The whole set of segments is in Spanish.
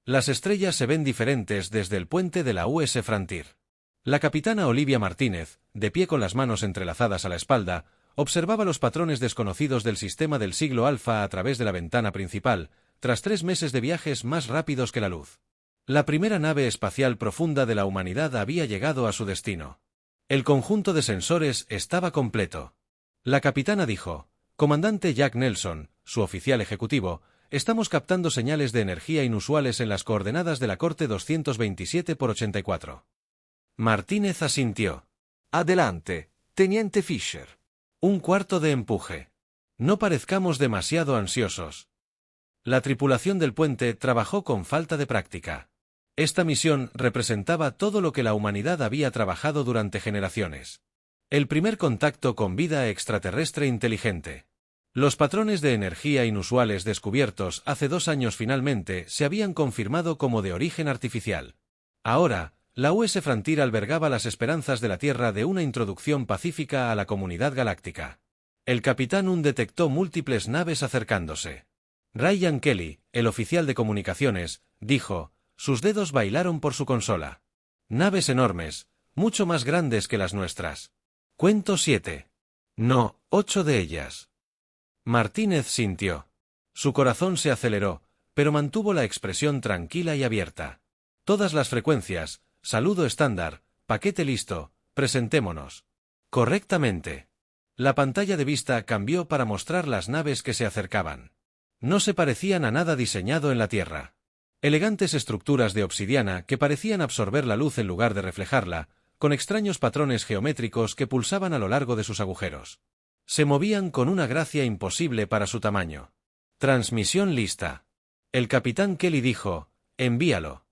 Las estrellas se ven diferentes desde el puente de la US Frontier. La capitana Olivia Martínez, de pie con las manos entrelazadas a la espalda, observaba los patrones desconocidos del sistema del siglo Alfa a través de la ventana principal, tras 3 meses de viajes más rápidos que la luz. La primera nave espacial profunda de la humanidad había llegado a su destino. El conjunto de sensores estaba completo. La capitana dijo: «Comandante Jack Nelson, su oficial ejecutivo, estamos captando señales de energía inusuales en las coordenadas de la corte 227/84». Martínez asintió. Adelante, Teniente Fisher. Un cuarto de empuje. No parezcamos demasiado ansiosos. La tripulación del puente trabajó con falta de práctica. Esta misión representaba todo lo que la humanidad había trabajado durante generaciones. El primer contacto con vida extraterrestre inteligente. Los patrones de energía inusuales descubiertos hace 2 años finalmente se habían confirmado como de origen artificial. Ahora, la US Frontier albergaba las esperanzas de la Tierra de una introducción pacífica a la comunidad galáctica. El capitán Un detectó múltiples naves acercándose. Ryan Kelly, el oficial de comunicaciones, dijo: «Sus dedos bailaron por su consola. Naves enormes, mucho más grandes que las nuestras». «Cuento 7. No, 8 de ellas». Martínez sintió. Su corazón se aceleró, pero mantuvo la expresión tranquila y abierta. Todas las frecuencias, saludo estándar, paquete listo, presentémonos. Correctamente. La pantalla de vista cambió para mostrar las naves que se acercaban. No se parecían a nada diseñado en la Tierra. Elegantes estructuras de obsidiana que parecían absorber la luz en lugar de reflejarla, con extraños patrones geométricos que pulsaban a lo largo de sus agujeros. Se movían con una gracia imposible para su tamaño. Transmisión lista. El capitán Kelly dijo: «Envíalo».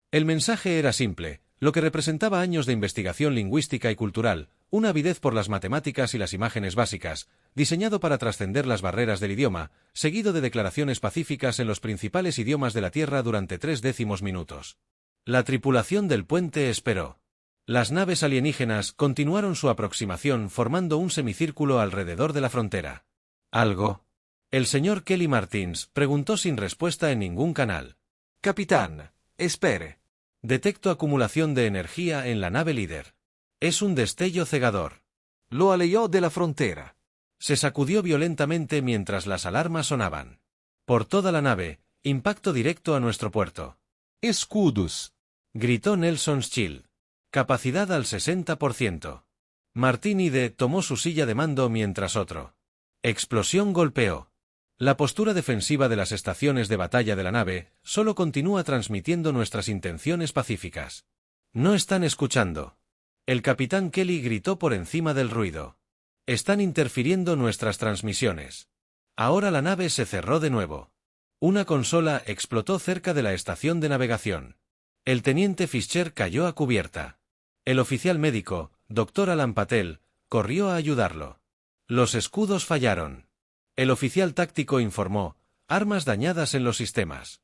El mensaje era simple, lo que representaba años de investigación lingüística y cultural, una avidez por las matemáticas y las imágenes básicas, diseñado para trascender las barreras del idioma, seguido de declaraciones pacíficas en los principales idiomas de la Tierra durante 3 minutos. La tripulación del puente esperó. Las naves alienígenas continuaron su aproximación formando un semicírculo alrededor de la frontera. ¿Algo? El señor Kelly Martins preguntó sin respuesta en ningún canal. Capitán, espere. Detecto acumulación de energía en la nave líder. Es un destello cegador. Lo alejó de la frontera. Se sacudió violentamente mientras las alarmas sonaban. Por toda la nave, impacto directo a nuestro puerto. Escudos. Gritó Nelson Schill. Capacidad al 60%. Martínide tomó su silla de mando mientras otro. Explosión golpeó. La postura defensiva de las estaciones de batalla de la nave solo continúa transmitiendo nuestras intenciones pacíficas. No están escuchando. El capitán Kelly gritó por encima del ruido. Están interfiriendo nuestras transmisiones. Ahora la nave se cerró de nuevo. Una consola explotó cerca de la estación de navegación. El teniente Fischer cayó a cubierta. El oficial médico, Dr. Alan Patel, corrió a ayudarlo. Los escudos fallaron. El oficial táctico informó: armas dañadas en los sistemas.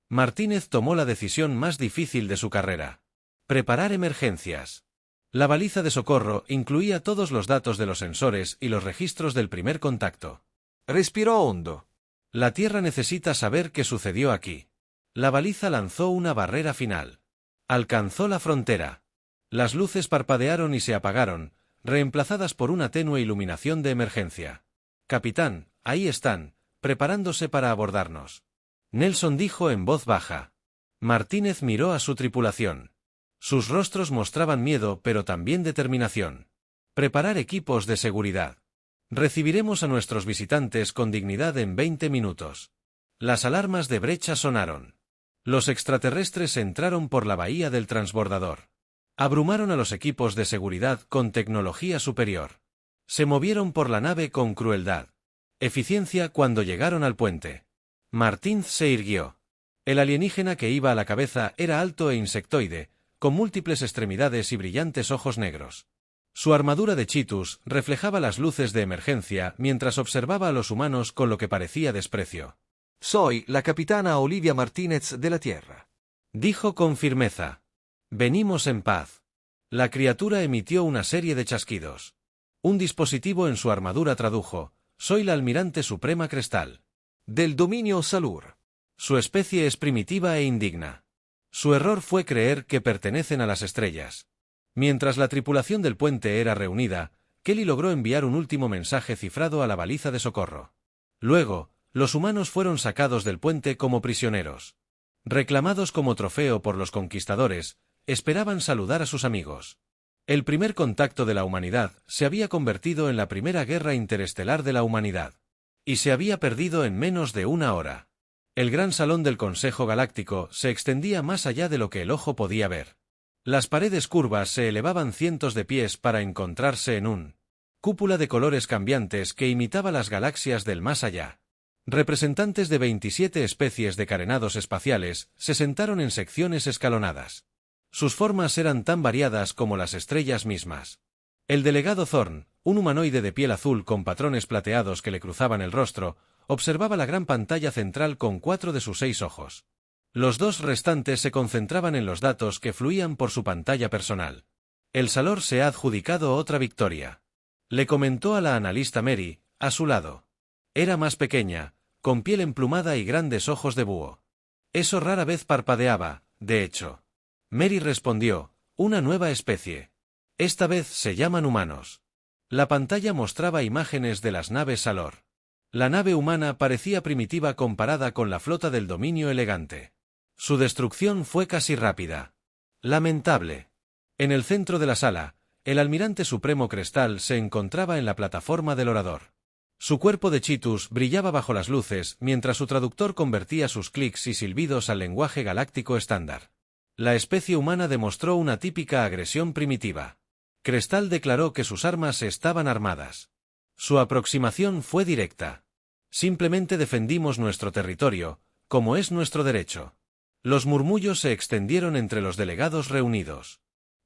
Martínez tomó la decisión más difícil de su carrera. Preparar emergencias. La baliza de socorro incluía todos los datos de los sensores y los registros del primer contacto. Respiró hondo. La Tierra necesita saber qué sucedió aquí. La baliza lanzó una barrera final. Alcanzó la frontera. Las luces parpadearon y se apagaron, reemplazadas por una tenue iluminación de emergencia. «Capitán, ahí están, preparándose para abordarnos», Nelson dijo en voz baja. Martínez miró a su tripulación. Sus rostros mostraban miedo pero también determinación. Preparar equipos de seguridad. Recibiremos a nuestros visitantes con dignidad en 20 minutos. Las alarmas de brecha sonaron. Los extraterrestres entraron por la bahía del transbordador. Abrumaron a los equipos de seguridad con tecnología superior. Se movieron por la nave con crueldad. Eficiencia cuando llegaron al puente. Martínez se irguió. El alienígena que iba a la cabeza era alto e insectoide, con múltiples extremidades y brillantes ojos negros. Su armadura de chitus reflejaba las luces de emergencia mientras observaba a los humanos con lo que parecía desprecio. «Soy la capitana Olivia Martínez de la Tierra», dijo con firmeza. «Venimos en paz». La criatura emitió una serie de chasquidos. Un dispositivo en su armadura tradujo: «Soy la almirante suprema Crestal». «Del dominio Salur». Su especie es primitiva e indigna. Su error fue creer que pertenecen a las estrellas. Mientras la tripulación del puente era reunida, Kelly logró enviar un último mensaje cifrado a la baliza de socorro. Luego, los humanos fueron sacados del puente como prisioneros. Reclamados como trofeo por los conquistadores, esperaban saludar a sus amigos. El primer contacto de la humanidad se había convertido en la primera guerra interestelar de la humanidad. Y se había perdido en menos de una hora. El gran salón del Consejo Galáctico se extendía más allá de lo que el ojo podía ver. Las paredes curvas se elevaban cientos de pies para encontrarse en un cúpula de colores cambiantes que imitaba las galaxias del más allá. Representantes de 27 especies de carenados espaciales se sentaron en secciones escalonadas. Sus formas eran tan variadas como las estrellas mismas. El delegado Thorn, un humanoide de piel azul con patrones plateados que le cruzaban el rostro, observaba la gran pantalla central con 4 de sus 6 ojos. Los 2 restantes se concentraban en los datos que fluían por su pantalla personal. El Salor se ha adjudicado otra victoria. Le comentó a la analista Mary, a su lado. Era más pequeña, con piel emplumada y grandes ojos de búho. Eso rara vez parpadeaba, de hecho. Mary respondió, una nueva especie. Esta vez se llaman humanos. La pantalla mostraba imágenes de las naves Salor. La nave humana parecía primitiva comparada con la flota del Dominio Elegante. Su destrucción fue casi rápida. Lamentable. En el centro de la sala, el almirante supremo Crestal se encontraba en la plataforma del orador. Su cuerpo de Chitus brillaba bajo las luces mientras su traductor convertía sus clics y silbidos al lenguaje galáctico estándar. La especie humana demostró una típica agresión primitiva. Crestal declaró que sus armas estaban armadas. Su aproximación fue directa. Simplemente defendimos nuestro territorio, como es nuestro derecho. Los murmullos se extendieron entre los delegados reunidos.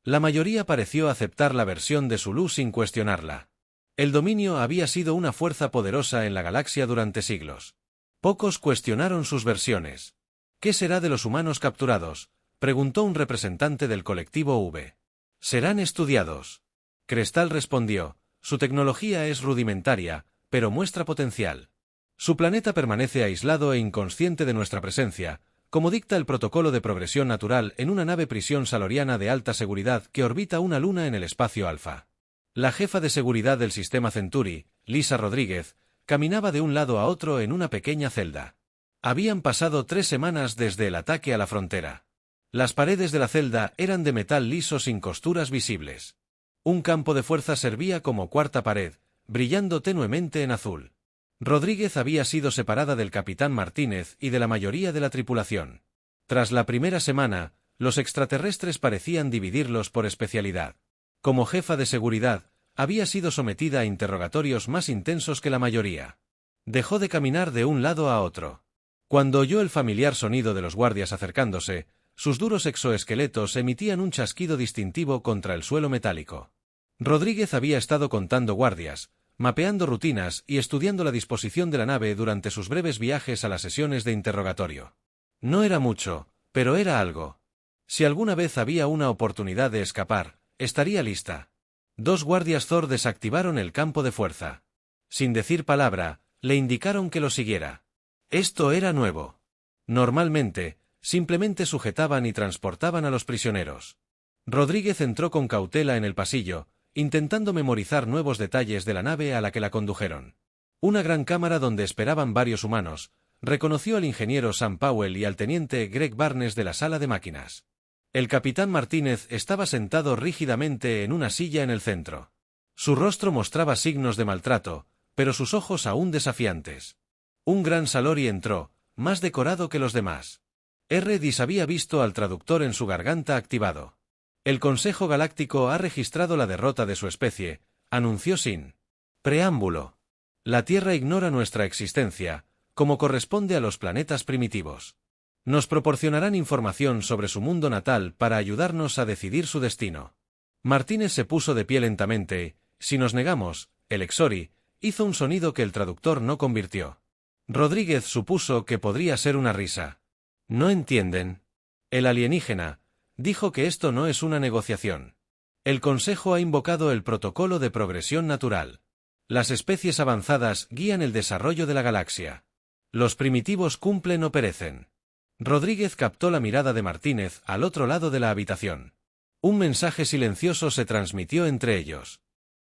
La mayoría pareció aceptar la versión de Zulu sin cuestionarla. El dominio había sido una fuerza poderosa en la galaxia durante siglos. Pocos cuestionaron sus versiones. ¿Qué será de los humanos capturados?, preguntó un representante del colectivo V. Serán estudiados. Crestal respondió, su tecnología es rudimentaria, pero muestra potencial. Su planeta permanece aislado e inconsciente de nuestra presencia, como dicta el protocolo de progresión natural en una nave prisión saloriana de alta seguridad que orbita una luna en el espacio alfa. La jefa de seguridad del sistema Centuri, Lisa Rodríguez, caminaba de un lado a otro en una pequeña celda. Habían pasado 3 semanas desde el ataque a la frontera. Las paredes de la celda eran de metal liso sin costuras visibles. Un campo de fuerza servía como cuarta pared, brillando tenuemente en azul. Rodríguez había sido separada del capitán Martínez y de la mayoría de la tripulación. Tras la primera semana, los extraterrestres parecían dividirlos por especialidad. Como jefa de seguridad, había sido sometida a interrogatorios más intensos que la mayoría. Dejó de caminar de un lado a otro. Cuando oyó el familiar sonido de los guardias acercándose, sus duros exoesqueletos emitían un chasquido distintivo contra el suelo metálico. Rodríguez había estado contando guardias, mapeando rutinas y estudiando la disposición de la nave durante sus breves viajes a las sesiones de interrogatorio. No era mucho, pero era algo. Si alguna vez había una oportunidad de escapar, estaría lista. 2 guardias Thor desactivaron el campo de fuerza. Sin decir palabra, le indicaron que lo siguiera. Esto era nuevo. Normalmente, simplemente sujetaban y transportaban a los prisioneros. Rodríguez entró con cautela en el pasillo, intentando memorizar nuevos detalles de la nave a la que la condujeron. Una gran cámara donde esperaban varios humanos. Reconoció al ingeniero Sam Powell y al teniente Greg Barnes de la sala de máquinas. El capitán Martínez estaba sentado rígidamente en una silla en el centro. Su rostro mostraba signos de maltrato, pero sus ojos aún desafiantes. Un gran Salori entró, más decorado que los demás. R-Dis había visto al traductor en su garganta activado. El Consejo Galáctico ha registrado la derrota de su especie, anunció sin preámbulo. La Tierra ignora nuestra existencia, como corresponde a los planetas primitivos. Nos proporcionarán información sobre su mundo natal para ayudarnos a decidir su destino. Martínez se puso de pie lentamente. Si nos negamos, el Exori hizo un sonido que el traductor no convirtió. Rodríguez supuso que podría ser una risa. ¿No entienden? El alienígena dijo que esto no es una negociación. El Consejo ha invocado el protocolo de progresión natural. Las especies avanzadas guían el desarrollo de la galaxia. Los primitivos cumplen o perecen. Rodríguez captó la mirada de Martínez al otro lado de la habitación. Un mensaje silencioso se transmitió entre ellos.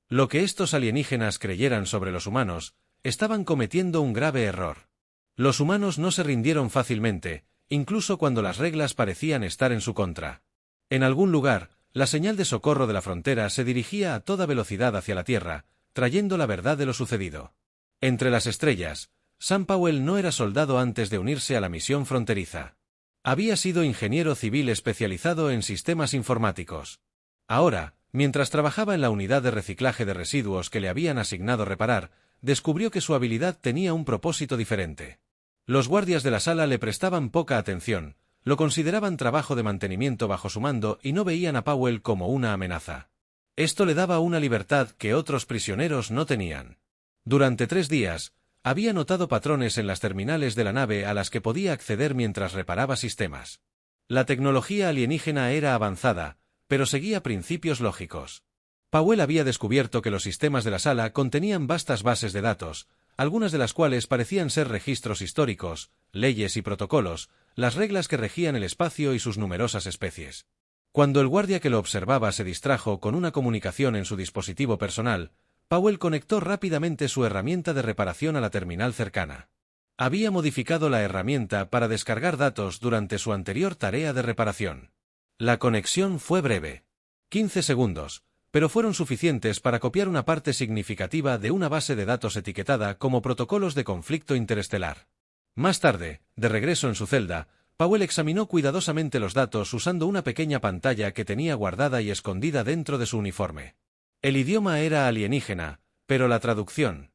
Lo que estos alienígenas creyeran sobre los humanos, estaban cometiendo un grave error. Los humanos no se rindieron fácilmente, incluso cuando las reglas parecían estar en su contra. En algún lugar, la señal de socorro de la frontera se dirigía a toda velocidad hacia la Tierra, trayendo la verdad de lo sucedido. Entre las estrellas, Sam Powell no era soldado antes de unirse a la misión fronteriza. Había sido ingeniero civil especializado en sistemas informáticos. Ahora, mientras trabajaba en la unidad de reciclaje de residuos que le habían asignado reparar, descubrió que su habilidad tenía un propósito diferente. Los guardias de la sala le prestaban poca atención, lo consideraban trabajo de mantenimiento bajo su mando y no veían a Powell como una amenaza. Esto le daba una libertad que otros prisioneros no tenían. Durante 3 días, había notado patrones en las terminales de la nave a las que podía acceder mientras reparaba sistemas. La tecnología alienígena era avanzada, pero seguía principios lógicos. Powell había descubierto que los sistemas de la sala contenían vastas bases de datos, algunas de las cuales parecían ser registros históricos, leyes y protocolos, las reglas que regían el espacio y sus numerosas especies. Cuando el guardia que lo observaba se distrajo con una comunicación en su dispositivo personal, Powell conectó rápidamente su herramienta de reparación a la terminal cercana. Había modificado la herramienta para descargar datos durante su anterior tarea de reparación. La conexión fue breve. 15 segundos, pero fueron suficientes para copiar una parte significativa de una base de datos etiquetada como protocolos de conflicto interestelar. Más tarde, de regreso en su celda, Powell examinó cuidadosamente los datos usando una pequeña pantalla que tenía guardada y escondida dentro de su uniforme. El idioma era alienígena, pero la traducción.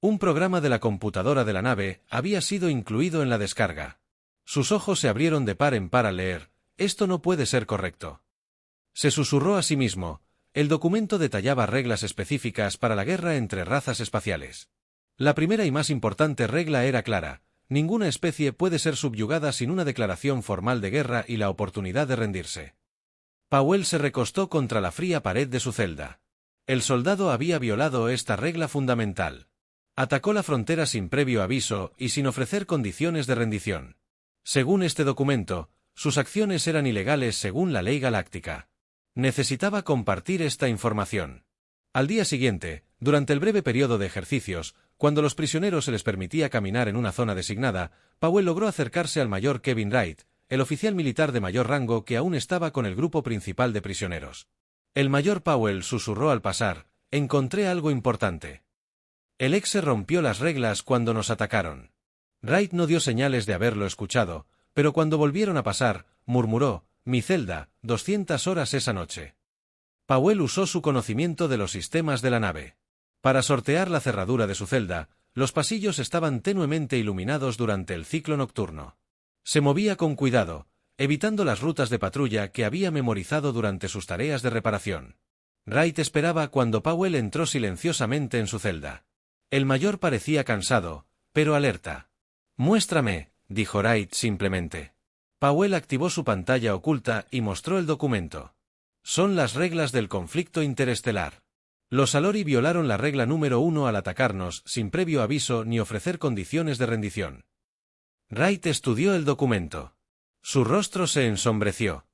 Un programa de la computadora de la nave había sido incluido en la descarga. Sus ojos se abrieron de par en par al leer: «Esto no puede ser correcto». Se susurró a sí mismo. El documento detallaba reglas específicas para la guerra entre razas espaciales. La primera y más importante regla era clara: ninguna especie puede ser subyugada sin una declaración formal de guerra y la oportunidad de rendirse. Powell se recostó contra la fría pared de su celda. El soldado había violado esta regla fundamental. Atacó la frontera sin previo aviso y sin ofrecer condiciones de rendición. Según este documento, sus acciones eran ilegales según la ley galáctica. Necesitaba compartir esta información. Al día siguiente, durante el breve periodo de ejercicios, cuando los prisioneros se les permitía caminar en una zona designada, Powell logró acercarse al mayor Kevin Wright, el oficial militar de mayor rango que aún estaba con el grupo principal de prisioneros. El mayor Powell susurró al pasar: «Encontré algo importante. El ex rompió las reglas cuando nos atacaron». Wright no dio señales de haberlo escuchado, pero cuando volvieron a pasar, murmuró: «Mi celda, 200 horas esa noche». Powell usó su conocimiento de los sistemas de la nave. Para sortear la cerradura de su celda, los pasillos estaban tenuemente iluminados durante el ciclo nocturno. Se movía con cuidado, evitando las rutas de patrulla que había memorizado durante sus tareas de reparación. Wright esperaba cuando Powell entró silenciosamente en su celda. El mayor parecía cansado, pero alerta. «Muéstrame», dijo Wright simplemente. Powell activó su pantalla oculta y mostró el documento. «Son las reglas del conflicto interestelar. Los Alori violaron la regla número 1 al atacarnos sin previo aviso ni ofrecer condiciones de rendición». Wright estudió el documento. Su rostro se ensombreció.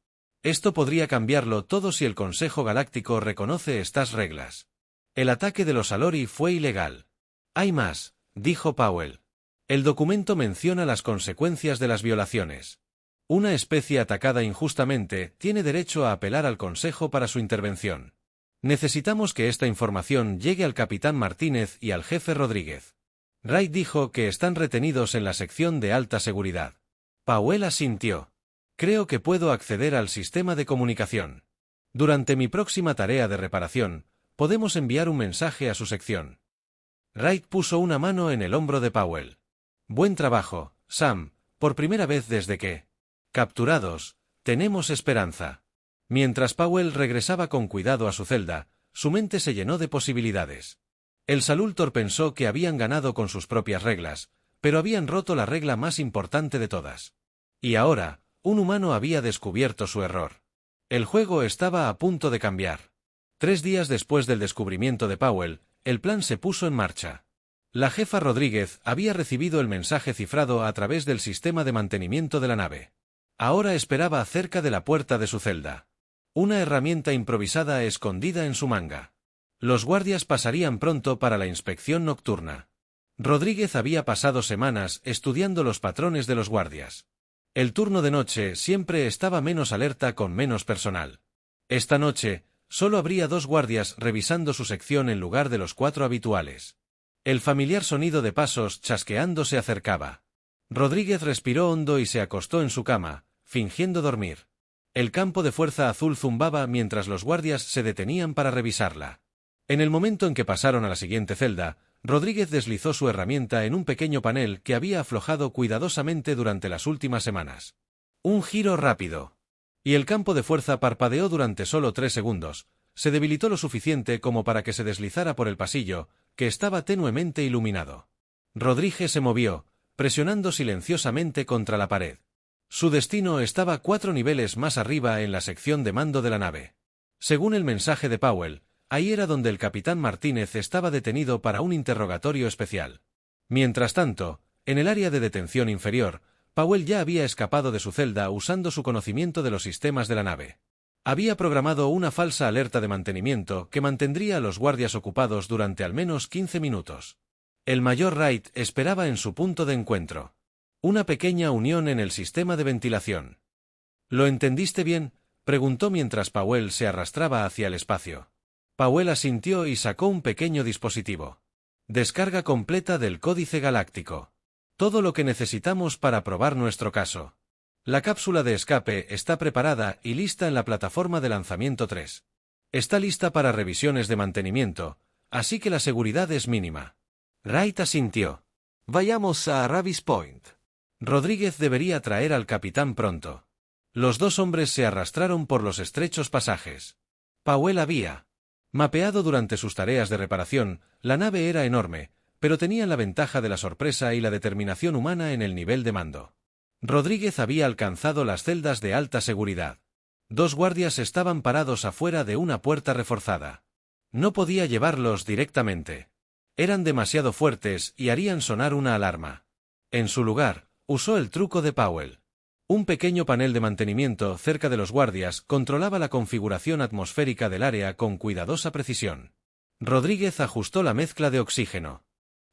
Esto podría cambiarlo todo si el Consejo Galáctico reconoce estas reglas. El ataque de los Alori fue ilegal. «Hay más», dijo Powell. «El documento menciona las consecuencias de las violaciones. Una especie atacada injustamente tiene derecho a apelar al Consejo para su intervención. Necesitamos que esta información llegue al capitán Martínez y al jefe Rodríguez». Wright dijo que están retenidos en la sección de alta seguridad. Powell asintió. «Creo que puedo acceder al sistema de comunicación. Durante mi próxima tarea de reparación, podemos enviar un mensaje a su sección». Wright puso una mano en el hombro de Powell. «Buen trabajo, Sam, por primera vez desde que... capturados, tenemos esperanza». Mientras Powell regresaba con cuidado a su celda, su mente se llenó de posibilidades. El Salultor pensó que habían ganado con sus propias reglas, pero habían roto la regla más importante de todas. Y ahora, un humano había descubierto su error. El juego estaba a punto de cambiar. 3 días después del descubrimiento de Powell, el plan se puso en marcha. La jefa Rodríguez había recibido el mensaje cifrado a través del sistema de mantenimiento de la nave. Ahora esperaba cerca de la puerta de su celda. Una herramienta improvisada escondida en su manga. Los guardias pasarían pronto para la inspección nocturna. Rodríguez había pasado semanas estudiando los patrones de los guardias. El turno de noche siempre estaba menos alerta con menos personal. Esta noche, solo habría 2 guardias revisando su sección en lugar de los 4 habituales. El familiar sonido de pasos chasqueando se acercaba. Rodríguez respiró hondo y se acostó en su cama, fingiendo dormir. El campo de fuerza azul zumbaba mientras los guardias se detenían para revisarla. En el momento en que pasaron a la siguiente celda, Rodríguez deslizó su herramienta en un pequeño panel que había aflojado cuidadosamente durante las últimas semanas. Un giro rápido. Y el campo de fuerza parpadeó durante solo 3 segundos. Se debilitó lo suficiente como para que se deslizara por el pasillo, que estaba tenuemente iluminado. Rodríguez se movió, presionando silenciosamente contra la pared. Su destino estaba 4 niveles más arriba en la sección de mando de la nave. Según el mensaje de Powell, ahí era donde el capitán Martínez estaba detenido para un interrogatorio especial. Mientras tanto, en el área de detención inferior, Powell ya había escapado de su celda usando su conocimiento de los sistemas de la nave. Había programado una falsa alerta de mantenimiento que mantendría a los guardias ocupados durante al menos 15 minutos. El mayor Wright esperaba en su punto de encuentro. Una pequeña unión en el sistema de ventilación. ¿Lo entendiste bien?, preguntó mientras Powell se arrastraba hacia el espacio. Powell asintió y sacó un pequeño dispositivo. Descarga completa del Códice Galáctico. Todo lo que necesitamos para probar nuestro caso. La cápsula de escape está preparada y lista en la plataforma de lanzamiento 3. Está lista para revisiones de mantenimiento, así que la seguridad es mínima. Wright asintió. Vayamos a Ravis Point. Rodríguez debería traer al capitán pronto. Los 2 hombres se arrastraron por los estrechos pasajes. Powell había mapeado durante sus tareas de reparación. La nave era enorme, pero tenían la ventaja de la sorpresa y la determinación humana en el nivel de mando. Rodríguez había alcanzado las celdas de alta seguridad. 2 guardias estaban parados afuera de una puerta reforzada. No podía llevarlos directamente. Eran demasiado fuertes y harían sonar una alarma. En su lugar, usó el truco de Powell. Un pequeño panel de mantenimiento cerca de los guardias controlaba la configuración atmosférica del área con cuidadosa precisión. Rodríguez ajustó la mezcla de oxígeno.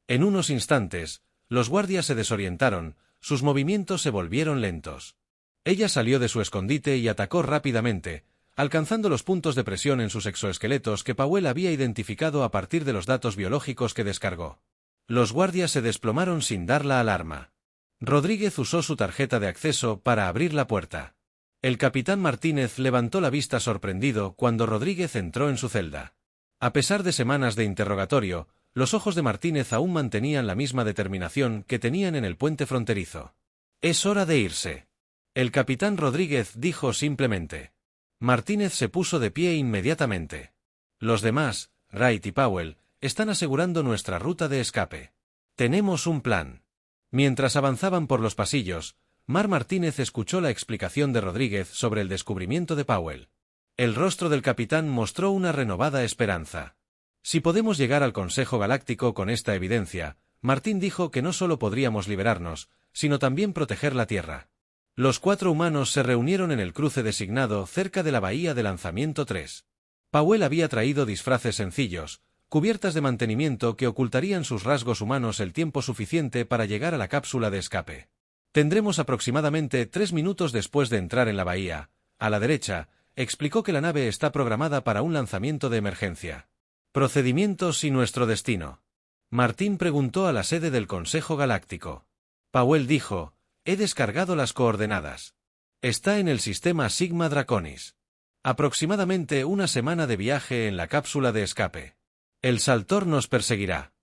En unos instantes, los guardias se desorientaron, sus movimientos se volvieron lentos. Ella salió de su escondite y atacó rápidamente, alcanzando los puntos de presión en sus exoesqueletos que Powell había identificado a partir de los datos biológicos que descargó. Los guardias se desplomaron sin dar la alarma. Rodríguez usó su tarjeta de acceso para abrir la puerta. El capitán Martínez levantó la vista sorprendido cuando Rodríguez entró en su celda. A pesar de semanas de interrogatorio, los ojos de Martínez aún mantenían la misma determinación que tenían en el puente fronterizo. «Es hora de irse». El capitán Rodríguez dijo simplemente. Martínez se puso de pie inmediatamente. «Los demás, Wright y Powell, están asegurando nuestra ruta de escape. Tenemos un plan». Mientras avanzaban por los pasillos, Mar Martínez escuchó la explicación de Rodríguez sobre el descubrimiento de Powell. El rostro del capitán mostró una renovada esperanza. «Si podemos llegar al Consejo Galáctico con esta evidencia», Martín dijo que no solo podríamos liberarnos, sino también proteger la Tierra. Los 4 humanos se reunieron en el cruce designado cerca de la bahía de lanzamiento 3. Powell había traído disfraces sencillos, cubiertas de mantenimiento que ocultarían sus rasgos humanos el tiempo suficiente para llegar a la cápsula de escape. «Tendremos aproximadamente 3 minutos después de entrar en la bahía. A la derecha», explicó que la nave está programada para un lanzamiento de emergencia. «Procedimientos y nuestro destino». Martín preguntó a la sede del Consejo Galáctico. Powell dijo: «He descargado las coordenadas. Está en el sistema Sigma Draconis. Aproximadamente una semana de viaje en la cápsula de escape. El Saltor nos perseguirá».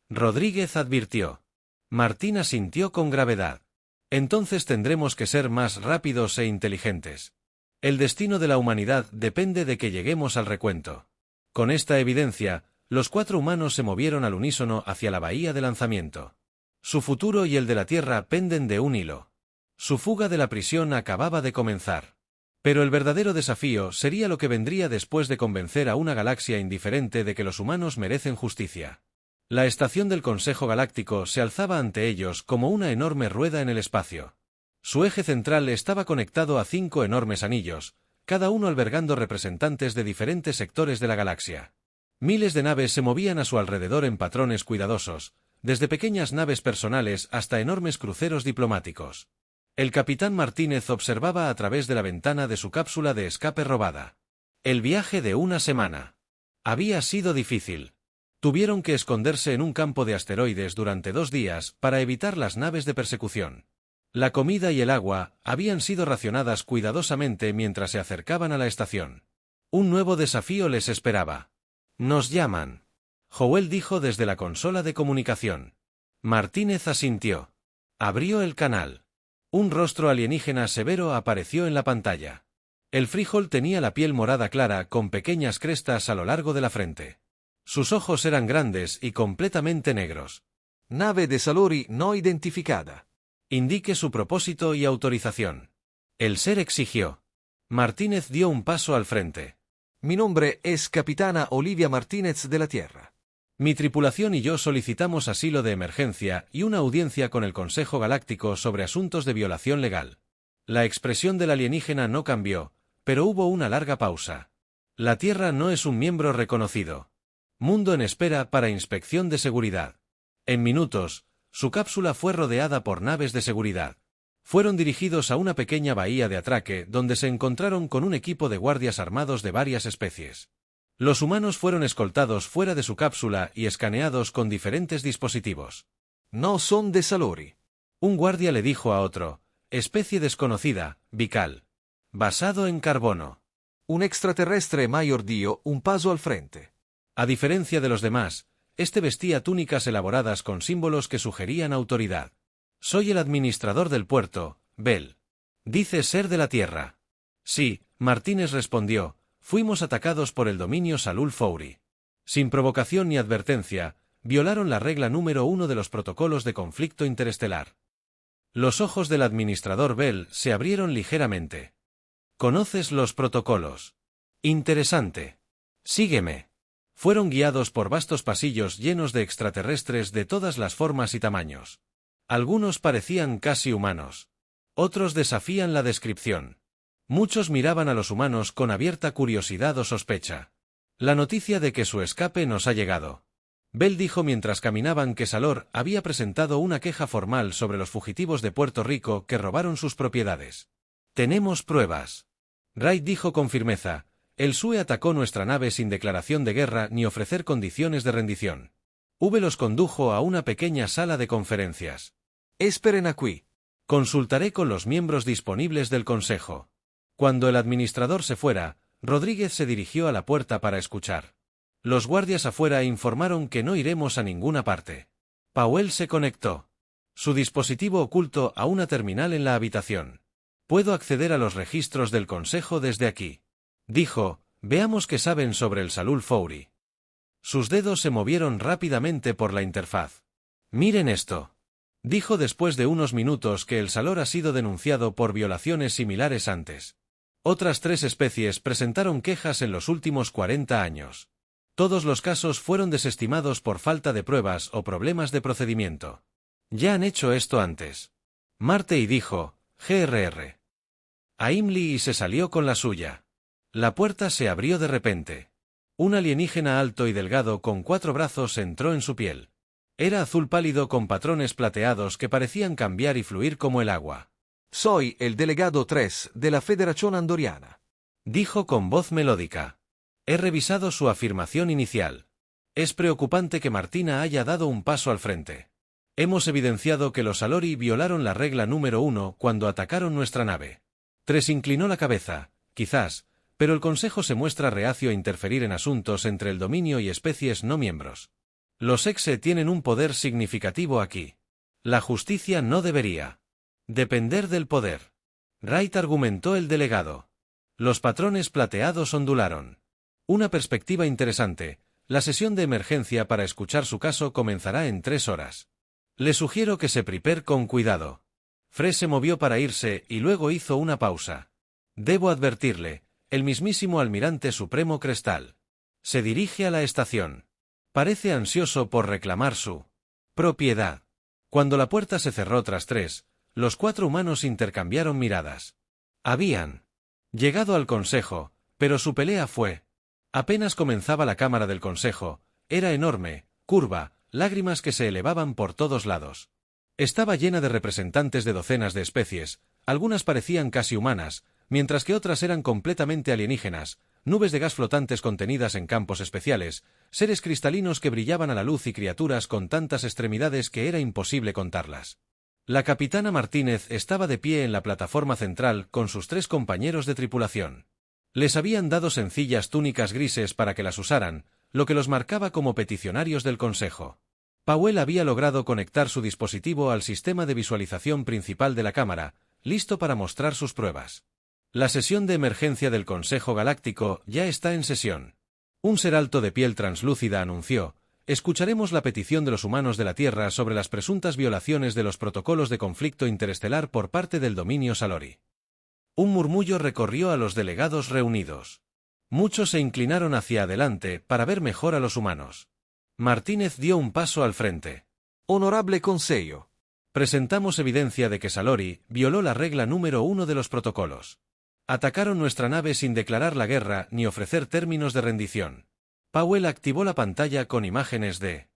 Rodríguez advirtió. Martín asintió con gravedad. «Entonces tendremos que ser más rápidos e inteligentes. El destino de la humanidad depende de que lleguemos al recuento». Con esta evidencia, los 4 humanos se movieron al unísono hacia la bahía de lanzamiento. Su futuro y el de la Tierra penden de un hilo. Su fuga de la prisión acababa de comenzar. Pero el verdadero desafío sería lo que vendría después de convencer a una galaxia indiferente de que los humanos merecen justicia. La estación del Consejo Galáctico se alzaba ante ellos como una enorme rueda en el espacio. Su eje central estaba conectado a 5 enormes anillos, cada uno albergando representantes de diferentes sectores de la galaxia. Miles de naves se movían a su alrededor en patrones cuidadosos, desde pequeñas naves personales hasta enormes cruceros diplomáticos. El capitán Martínez observaba a través de la ventana de su cápsula de escape robada. El viaje de una semana había sido difícil. Tuvieron que esconderse en un campo de asteroides durante 2 días para evitar las naves de persecución. La comida y el agua habían sido racionadas cuidadosamente mientras se acercaban a la estación. Un nuevo desafío les esperaba. «Nos llaman», Howell dijo desde la consola de comunicación. Martínez asintió. Abrió el canal. Un rostro alienígena severo apareció en la pantalla. El frijol tenía la piel morada clara con pequeñas crestas a lo largo de la frente. Sus ojos eran grandes y completamente negros. Nave de Salori no identificada. Indique su propósito y autorización. El ser exigió. Martínez dio un paso al frente. Mi nombre es Capitana Olivia Martínez de la Tierra. Mi tripulación y yo solicitamos asilo de emergencia y una audiencia con el Consejo Galáctico sobre asuntos de violación legal. La expresión del alienígena no cambió, pero hubo una larga pausa. La Tierra no es un miembro reconocido. Mundo en espera para inspección de seguridad. En minutos, su cápsula fue rodeada por naves de seguridad. Fueron dirigidos a una pequeña bahía de atraque donde se encontraron con un equipo de guardias armados de varias especies. Los humanos fueron escoltados fuera de su cápsula y escaneados con diferentes dispositivos. No son de Salori. Un guardia le dijo a otro, especie desconocida, Vical. Basado en carbono. Un extraterrestre mayor dio un paso al frente. A diferencia de los demás, este vestía túnicas elaboradas con símbolos que sugerían autoridad. Soy el administrador del puerto, Bell. Dice ser de la Tierra. Sí, Martínez respondió, fuimos atacados por el dominio Salul Fouri. Sin provocación ni advertencia, violaron la regla número 1 de los protocolos de conflicto interestelar. Los ojos del administrador Bell se abrieron ligeramente. ¿Conoces los protocolos? Interesante. Sígueme. Fueron guiados por vastos pasillos llenos de extraterrestres de todas las formas y tamaños. Algunos parecían casi humanos. Otros desafían la descripción. Muchos miraban a los humanos con abierta curiosidad o sospecha. La noticia de que su escape nos ha llegado. Bell dijo mientras caminaban que Salor había presentado una queja formal sobre los fugitivos de Puerto Rico que robaron sus propiedades. Tenemos pruebas. Wright dijo con firmeza. El SUE atacó nuestra nave sin declaración de guerra ni ofrecer condiciones de rendición. V los condujo a una pequeña sala de conferencias. Esperen aquí. Consultaré con los miembros disponibles del Consejo. Cuando el administrador se fuera, Rodríguez se dirigió a la puerta para escuchar. Los guardias afuera informaron que no iremos a ninguna parte. Powell se conectó. Su dispositivo oculto a una terminal en la habitación. Puedo acceder a los registros del Consejo desde aquí. Dijo, veamos qué saben sobre el Salul Fouri. Sus dedos se movieron rápidamente por la interfaz. Miren esto. Dijo después de unos minutos que el Salor ha sido denunciado por violaciones similares antes. Otras 3 especies presentaron quejas en los últimos 40 años. Todos los casos fueron desestimados por falta de pruebas o problemas de procedimiento. Ya han hecho esto antes. Marte dijo, GRR. A Imli y se salió con la suya. La puerta se abrió de repente. Un alienígena alto y delgado con 4 brazos entró en su piel. Era azul pálido con patrones plateados que parecían cambiar y fluir como el agua. Soy el delegado 3 de la Federación Andoriana. Dijo con voz melódica. He revisado su afirmación inicial. Es preocupante que Martina haya dado un paso al frente. Hemos evidenciado que los Salori violaron la regla número 1 cuando atacaron nuestra nave. 3 inclinó la cabeza, quizás, pero el Consejo se muestra reacio a interferir en asuntos entre el dominio y especies no miembros. Los Exe tienen un poder significativo aquí. La justicia no debería depender del poder. Wright argumentó el delegado. Los patrones plateados ondularon. Una perspectiva interesante. La sesión de emergencia para escuchar su caso comenzará en 3 horas. Le sugiero que se prepare con cuidado. Frey se movió para irse y luego hizo una pausa. Debo advertirle. El mismísimo almirante supremo Crestal se dirige a la estación. Parece ansioso por reclamar su propiedad. Cuando la puerta se cerró tras tres, los 4 humanos intercambiaron miradas. Habían llegado al consejo, pero su pelea fue. Apenas comenzaba la cámara del consejo, era enorme, curva, lágrimas que se elevaban por todos lados. Estaba llena de representantes de docenas de especies, algunas parecían casi humanas, mientras que otras eran completamente alienígenas, nubes de gas flotantes contenidas en campos especiales, seres cristalinos que brillaban a la luz y criaturas con tantas extremidades que era imposible contarlas. La capitana Martínez estaba de pie en la plataforma central con sus 3 compañeros de tripulación. Les habían dado sencillas túnicas grises para que las usaran, lo que los marcaba como peticionarios del consejo. Powell había logrado conectar su dispositivo al sistema de visualización principal de la cámara, listo para mostrar sus pruebas. La sesión de emergencia del Consejo Galáctico ya está en sesión. Un ser alto de piel translúcida anunció: escucharemos la petición de los humanos de la Tierra sobre las presuntas violaciones de los protocolos de conflicto interestelar por parte del dominio Salori. Un murmullo recorrió a los delegados reunidos. Muchos se inclinaron hacia adelante para ver mejor a los humanos. Martínez dio un paso al frente. Honorable Consejo. Presentamos evidencia de que Salori violó la regla número 1 de los protocolos. Atacaron nuestra nave sin declarar la guerra ni ofrecer términos de rendición. Powell activó la pantalla con imágenes de.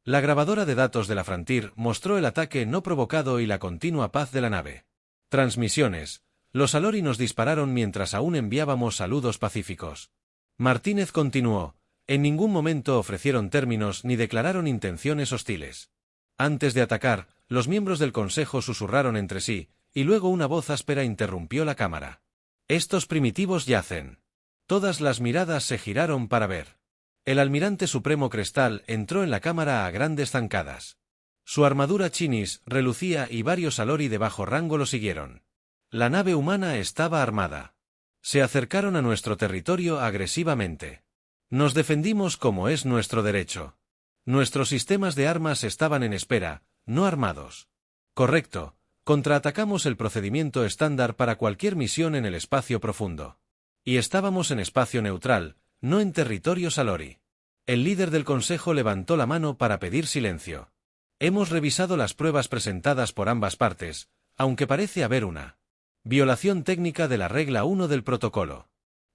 La grabadora de datos de la Frontier mostró el ataque no provocado y la continua paz de la nave. Transmisiones. Los Salori nos dispararon mientras aún enviábamos saludos pacíficos. Martínez continuó: en ningún momento ofrecieron términos ni declararon intenciones hostiles. Antes de atacar, los miembros del Consejo susurraron entre sí, y luego una voz áspera interrumpió la cámara. Estos primitivos yacen. Todas las miradas se giraron para ver. El almirante supremo Crestal entró en la cámara a grandes zancadas. Su armadura chinis relucía y varios Salori de bajo rango lo siguieron. La nave humana estaba armada. Se acercaron a nuestro territorio agresivamente. Nos defendimos como es nuestro derecho. Nuestros sistemas de armas estaban en espera, no armados. Correcto, contraatacamos el procedimiento estándar para cualquier misión en el espacio profundo. Y estábamos en espacio neutral, no en territorio Salori. El líder del consejo levantó la mano para pedir silencio. Hemos revisado las pruebas presentadas por ambas partes, aunque parece haber una violación técnica de la regla 1 del protocolo.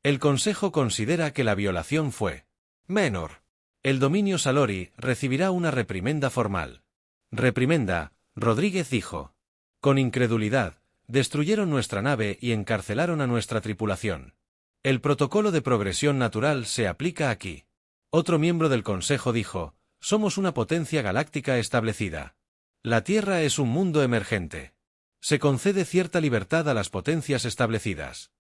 El consejo considera que la violación fue menor. El dominio Salori recibirá una reprimenda formal. Reprimenda, Rodríguez dijo. Con incredulidad, destruyeron nuestra nave y encarcelaron a nuestra tripulación. El protocolo de progresión natural se aplica aquí. Otro miembro del consejo dijo: somos una potencia galáctica establecida. La Tierra es un mundo emergente. Se concede cierta libertad a las potencias establecidas.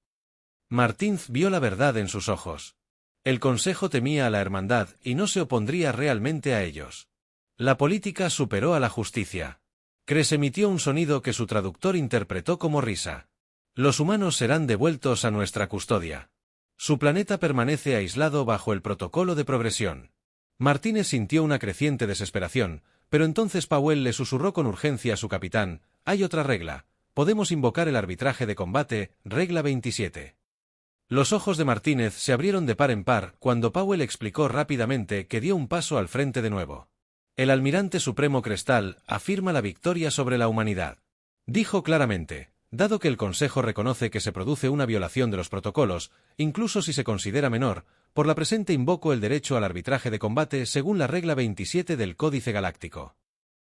Martínez vio la verdad en sus ojos. El consejo temía a la hermandad y no se opondría realmente a ellos. La política superó a la justicia. Cres emitió un sonido que su traductor interpretó como risa. Los humanos serán devueltos a nuestra custodia. Su planeta permanece aislado bajo el protocolo de progresión. Martínez sintió una creciente desesperación, pero entonces Powell le susurró con urgencia a su capitán: hay otra regla. Podemos invocar el arbitraje de combate, regla 27. Los ojos de Martínez se abrieron de par en par cuando Powell explicó rápidamente que dio un paso al frente de nuevo. El almirante supremo Crestal afirma la victoria sobre la humanidad. Dijo claramente: dado que el Consejo reconoce que se produce una violación de los protocolos, incluso si se considera menor, por la presente invoco el derecho al arbitraje de combate según la regla 27 del Códice Galáctico.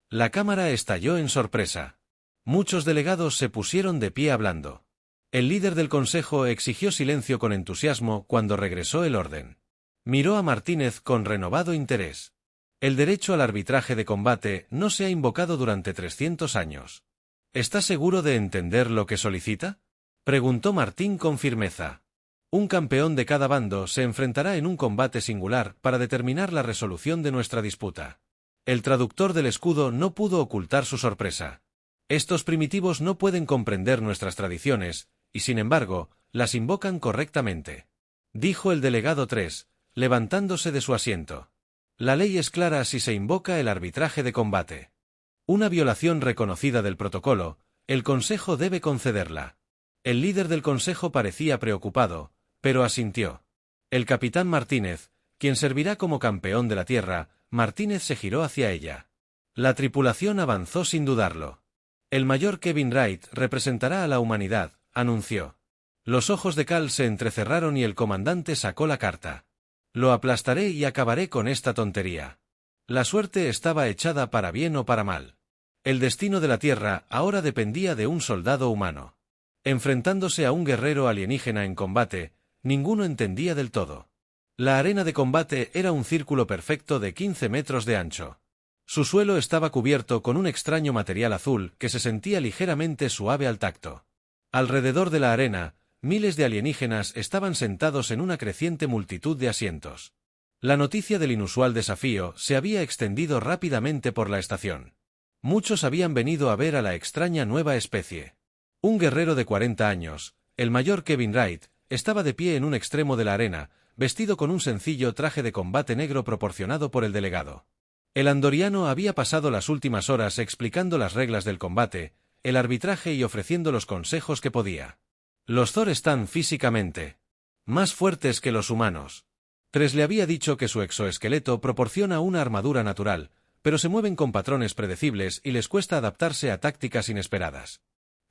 La cámara estalló en sorpresa. Muchos delegados se pusieron de pie hablando. El líder del Consejo exigió silencio con entusiasmo cuando regresó el orden. Miró a Martínez con renovado interés. El derecho al arbitraje de combate no se ha invocado durante 300 años. ¿Está seguro de entender lo que solicita?, preguntó Martín con firmeza. Un campeón de cada bando se enfrentará en un combate singular para determinar la resolución de nuestra disputa. El traductor del escudo no pudo ocultar su sorpresa. Estos primitivos no pueden comprender nuestras tradiciones, y sin embargo, las invocan correctamente. Dijo el delegado 3, levantándose de su asiento. La ley es clara si se invoca el arbitraje de combate. Una violación reconocida del protocolo, el Consejo debe concederla. El líder del Consejo parecía preocupado, pero asintió. El capitán Martínez, quien servirá como campeón de la Tierra, Martínez se giró hacia ella. La tripulación avanzó sin dudarlo. El mayor Kevin Wright representará a la humanidad, anunció. Los ojos de Cal se entrecerraron y el comandante sacó la carta. Lo aplastaré y acabaré con esta tontería. La suerte estaba echada para bien o para mal. El destino de la Tierra ahora dependía de un soldado humano. Enfrentándose a un guerrero alienígena en combate, ninguno entendía del todo. La arena de combate era un círculo perfecto de 15 metros de ancho. Su suelo estaba cubierto con un extraño material azul que se sentía ligeramente suave al tacto. Alrededor de la arena, miles de alienígenas estaban sentados en una creciente multitud de asientos. La noticia del inusual desafío se había extendido rápidamente por la estación. Muchos habían venido a ver a la extraña nueva especie. Un guerrero de 40 años, el mayor Kevin Wright, estaba de pie en un extremo de la arena, vestido con un sencillo traje de combate negro proporcionado por el delegado. El andoriano había pasado las últimas horas explicando las reglas del combate, el arbitraje y ofreciendo los consejos que podía. Los Thor están físicamente más fuertes que los humanos. Tres le había dicho que su exoesqueleto proporciona una armadura natural, pero se mueven con patrones predecibles y les cuesta adaptarse a tácticas inesperadas.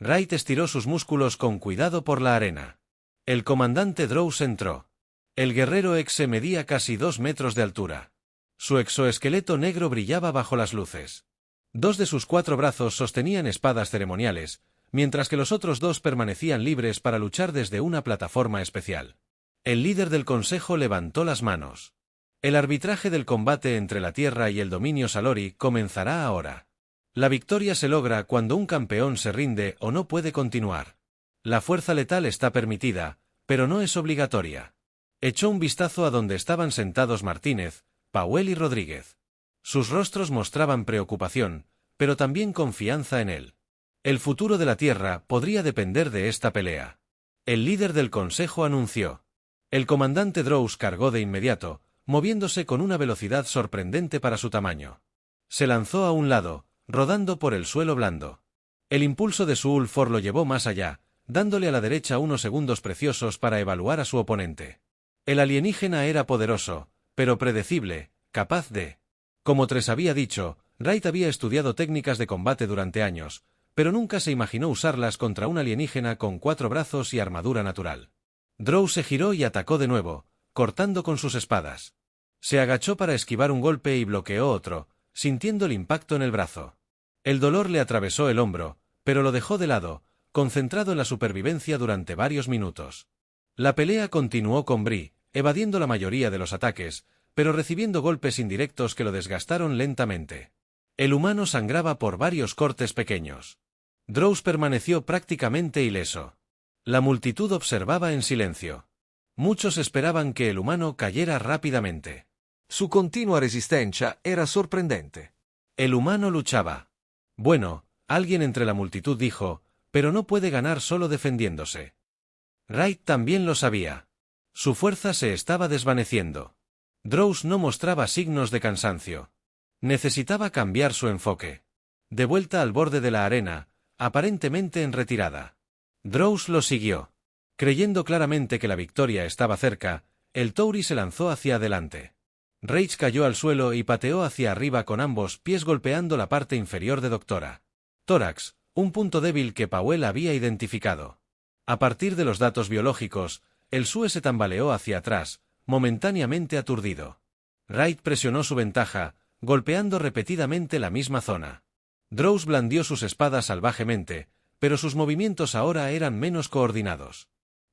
Wright estiró sus músculos con cuidado por la arena. El comandante Drows entró. El guerrero ex medía casi 2 metros de altura. Su exoesqueleto negro brillaba bajo las luces. 2 de sus 4 brazos sostenían espadas ceremoniales, mientras que los otros 2 permanecían libres para luchar desde una plataforma especial. El líder del consejo levantó las manos. El arbitraje del combate entre la Tierra y el dominio Salori comenzará ahora. La victoria se logra cuando un campeón se rinde o no puede continuar. La fuerza letal está permitida, pero no es obligatoria. Echó un vistazo a donde estaban sentados Martínez, Powell y Rodríguez. Sus rostros mostraban preocupación, pero también confianza en él. El futuro de la Tierra podría depender de esta pelea. El líder del consejo anunció. El comandante Drows cargó de inmediato, moviéndose con una velocidad sorprendente para su tamaño. Se lanzó a un lado, rodando por el suelo blando. El impulso de su Ulfor lo llevó más allá, dándole a la derecha unos segundos preciosos para evaluar a su oponente. El alienígena era poderoso, pero predecible, capaz de... Como Tres había dicho, Wright había estudiado técnicas de combate durante años, pero nunca se imaginó usarlas contra un alienígena con 4 brazos y armadura natural. Drows se giró y atacó de nuevo, cortando con sus espadas. Se agachó para esquivar un golpe y bloqueó otro, sintiendo el impacto en el brazo. El dolor le atravesó el hombro, pero lo dejó de lado, concentrado en la supervivencia durante varios minutos. La pelea continuó con Bree, evadiendo la mayoría de los ataques, pero recibiendo golpes indirectos que lo desgastaron lentamente. El humano sangraba por varios cortes pequeños. Drows permaneció prácticamente ileso. La multitud observaba en silencio. Muchos esperaban que el humano cayera rápidamente. Su continua resistencia era sorprendente. El humano luchaba. Bueno, alguien entre la multitud dijo, pero no puede ganar solo defendiéndose. Wright también lo sabía. Su fuerza se estaba desvaneciendo. Drows no mostraba signos de cansancio. Necesitaba cambiar su enfoque. De vuelta al borde de la arena, aparentemente en retirada. Drows lo siguió. Creyendo claramente que la victoria estaba cerca, el Tauri se lanzó hacia adelante. Rage cayó al suelo y pateó hacia arriba con ambos pies golpeando la parte inferior de Doctora. Tórax, un punto débil que Powell había identificado. A partir de los datos biológicos, el SUE se tambaleó hacia atrás, momentáneamente aturdido. Wright presionó su ventaja, golpeando repetidamente la misma zona. Drows blandió sus espadas salvajemente, pero sus movimientos ahora eran menos coordinados.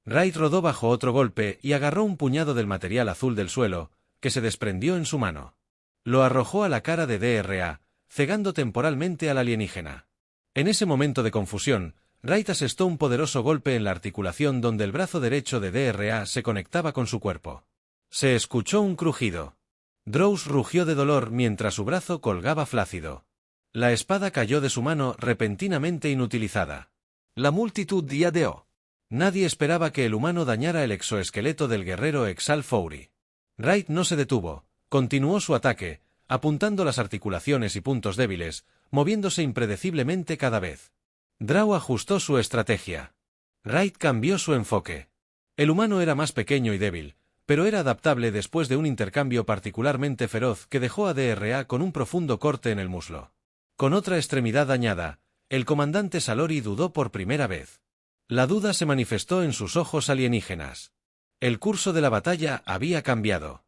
Wright rodó bajo otro golpe y agarró un puñado del material azul del suelo, que se desprendió en su mano. Lo arrojó a la cara de DRA, cegando temporalmente al alienígena. En ese momento de confusión, Wright asestó un poderoso golpe en la articulación donde el brazo derecho de DRA se conectaba con su cuerpo. Se escuchó un crujido. Drows rugió de dolor mientras su brazo colgaba flácido. La espada cayó de su mano repentinamente inutilizada. La multitud diadeó. Nadie esperaba que el humano dañara el exoesqueleto del guerrero Exal Fowry. Wright no se detuvo, continuó su ataque, apuntando las articulaciones y puntos débiles, moviéndose impredeciblemente cada vez. Drow ajustó su estrategia. Wright cambió su enfoque. El humano era más pequeño y débil, pero era adaptable después de un intercambio particularmente feroz que dejó a DRA con un profundo corte en el muslo. Con otra extremidad dañada, el comandante Salori dudó por primera vez. La duda se manifestó en sus ojos alienígenas. El curso de la batalla había cambiado.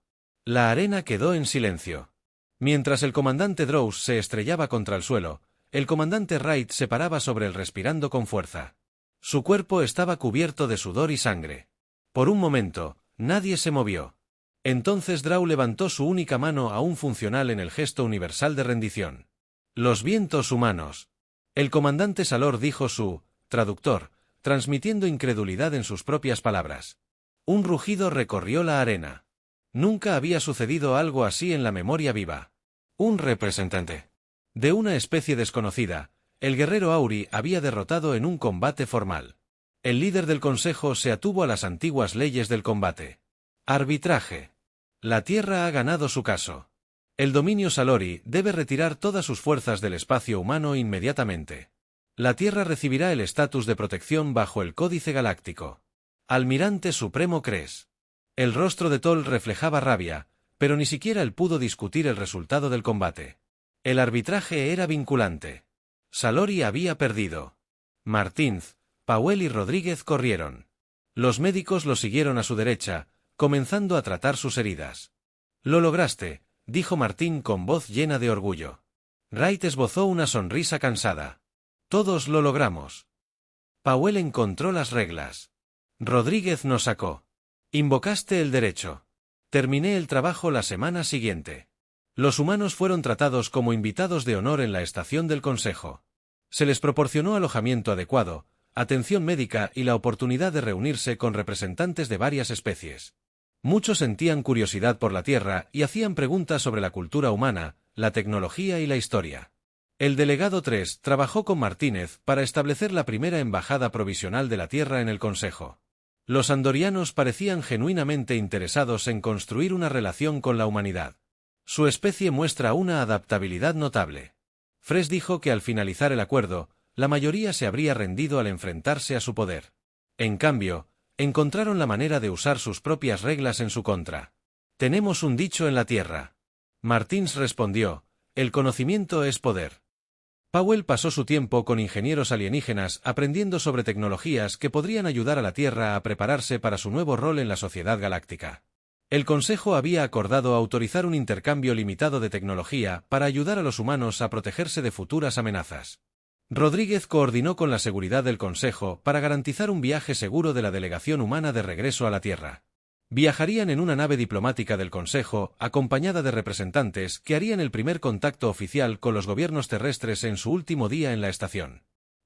La arena quedó en silencio. Mientras el comandante Drows se estrellaba contra el suelo, el comandante Wright se paraba sobre él respirando con fuerza. Su cuerpo estaba cubierto de sudor y sangre. Por un momento, nadie se movió. Entonces Drow levantó su única mano aún funcional en el gesto universal de rendición. Los vientos humanos. El comandante Salor dijo su traductor, transmitiendo incredulidad en sus propias palabras. Un rugido recorrió la arena. Nunca había sucedido algo así en la memoria viva. Un representante de una especie desconocida, el guerrero Auri había derrotado en un combate formal. El líder del consejo se atuvo a las antiguas leyes del combate. Arbitraje. La Tierra ha ganado su caso. El dominio Salori debe retirar todas sus fuerzas del espacio humano inmediatamente. La Tierra recibirá el estatus de protección bajo el Códice Galáctico. Almirante Supremo Cres. El rostro de Tol reflejaba rabia, pero ni siquiera él pudo discutir el resultado del combate. El arbitraje era vinculante. Salori había perdido. Martínez, Powell y Rodríguez corrieron. Los médicos lo siguieron a su derecha, comenzando a tratar sus heridas. «Lo lograste», dijo Martín con voz llena de orgullo. Wright esbozó una sonrisa cansada. «Todos lo logramos». Powell encontró las reglas. Rodríguez nos sacó. «Invocaste el derecho. Terminé el trabajo la semana siguiente». Los humanos fueron tratados como invitados de honor en la estación del Consejo. Se les proporcionó alojamiento adecuado, atención médica y la oportunidad de reunirse con representantes de varias especies. Muchos sentían curiosidad por la Tierra y hacían preguntas sobre la cultura humana, la tecnología y la historia. El delegado 3 trabajó con Martínez para establecer la primera embajada provisional de la Tierra en el Consejo. Los andorianos parecían genuinamente interesados en construir una relación con la humanidad. Su especie muestra una adaptabilidad notable. Fresh dijo que al finalizar el acuerdo, la mayoría se habría rendido al enfrentarse a su poder. En cambio, encontraron la manera de usar sus propias reglas en su contra. «Tenemos un dicho en la Tierra». Martins respondió, «El conocimiento es poder». Powell pasó su tiempo con ingenieros alienígenas aprendiendo sobre tecnologías que podrían ayudar a la Tierra a prepararse para su nuevo rol en la sociedad galáctica. El Consejo había acordado autorizar un intercambio limitado de tecnología para ayudar a los humanos a protegerse de futuras amenazas. Rodríguez coordinó con la seguridad del Consejo para garantizar un viaje seguro de la delegación humana de regreso a la Tierra. Viajarían en una nave diplomática del Consejo, acompañada de representantes que harían el primer contacto oficial con los gobiernos terrestres en su último día en la estación.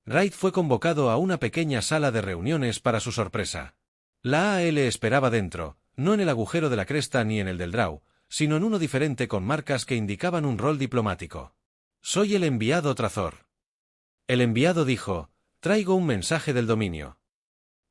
Wright fue convocado a una pequeña sala de reuniones para su sorpresa. La AL esperaba dentro, no en el agujero de la cresta ni en el del Drow, sino en uno diferente con marcas que indicaban un rol diplomático. «Soy el enviado Trazor». El enviado dijo, «Traigo un mensaje del dominio».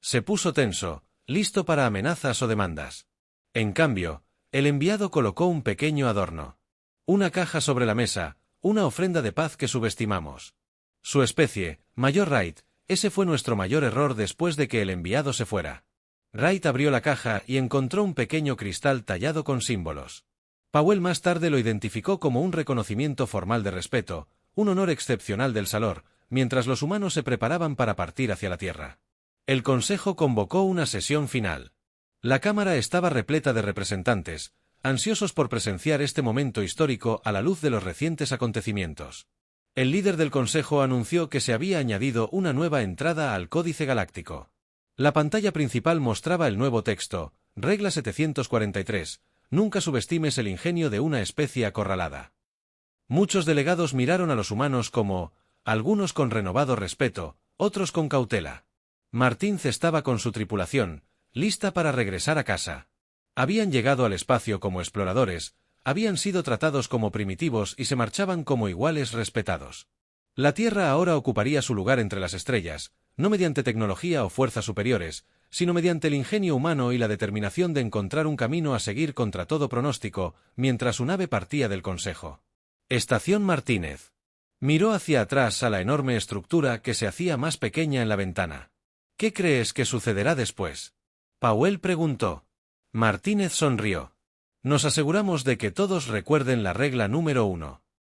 Se puso tenso, listo para amenazas o demandas. En cambio, el enviado colocó un pequeño adorno. Una caja sobre la mesa, una ofrenda de paz que subestimamos. Su especie, Mayor Wright, ese fue nuestro mayor error después de que el enviado se fuera. Wright abrió la caja y encontró un pequeño cristal tallado con símbolos. Powell más tarde lo identificó como un reconocimiento formal de respeto, un honor excepcional del Salor, mientras los humanos se preparaban para partir hacia la Tierra. El Consejo convocó una sesión final. La Cámara estaba repleta de representantes, ansiosos por presenciar este momento histórico a la luz de los recientes acontecimientos. El líder del Consejo anunció que se había añadido una nueva entrada al Códice Galáctico. La pantalla principal mostraba el nuevo texto, Regla 743, nunca subestimes el ingenio de una especie acorralada. Muchos delegados miraron a los humanos como, algunos con renovado respeto, otros con cautela. Martínez estaba con su tripulación, lista para regresar a casa. Habían llegado al espacio como exploradores, habían sido tratados como primitivos y se marchaban como iguales respetados. La Tierra ahora ocuparía su lugar entre las estrellas, no mediante tecnología o fuerzas superiores, sino mediante el ingenio humano y la determinación de encontrar un camino a seguir contra todo pronóstico, mientras su nave partía del Consejo. Estación Martínez. Miró hacia atrás a la enorme estructura que se hacía más pequeña en la ventana. «¿Qué crees que sucederá después?», Powell preguntó. Martínez sonrió. Nos aseguramos de que todos recuerden la regla número 1.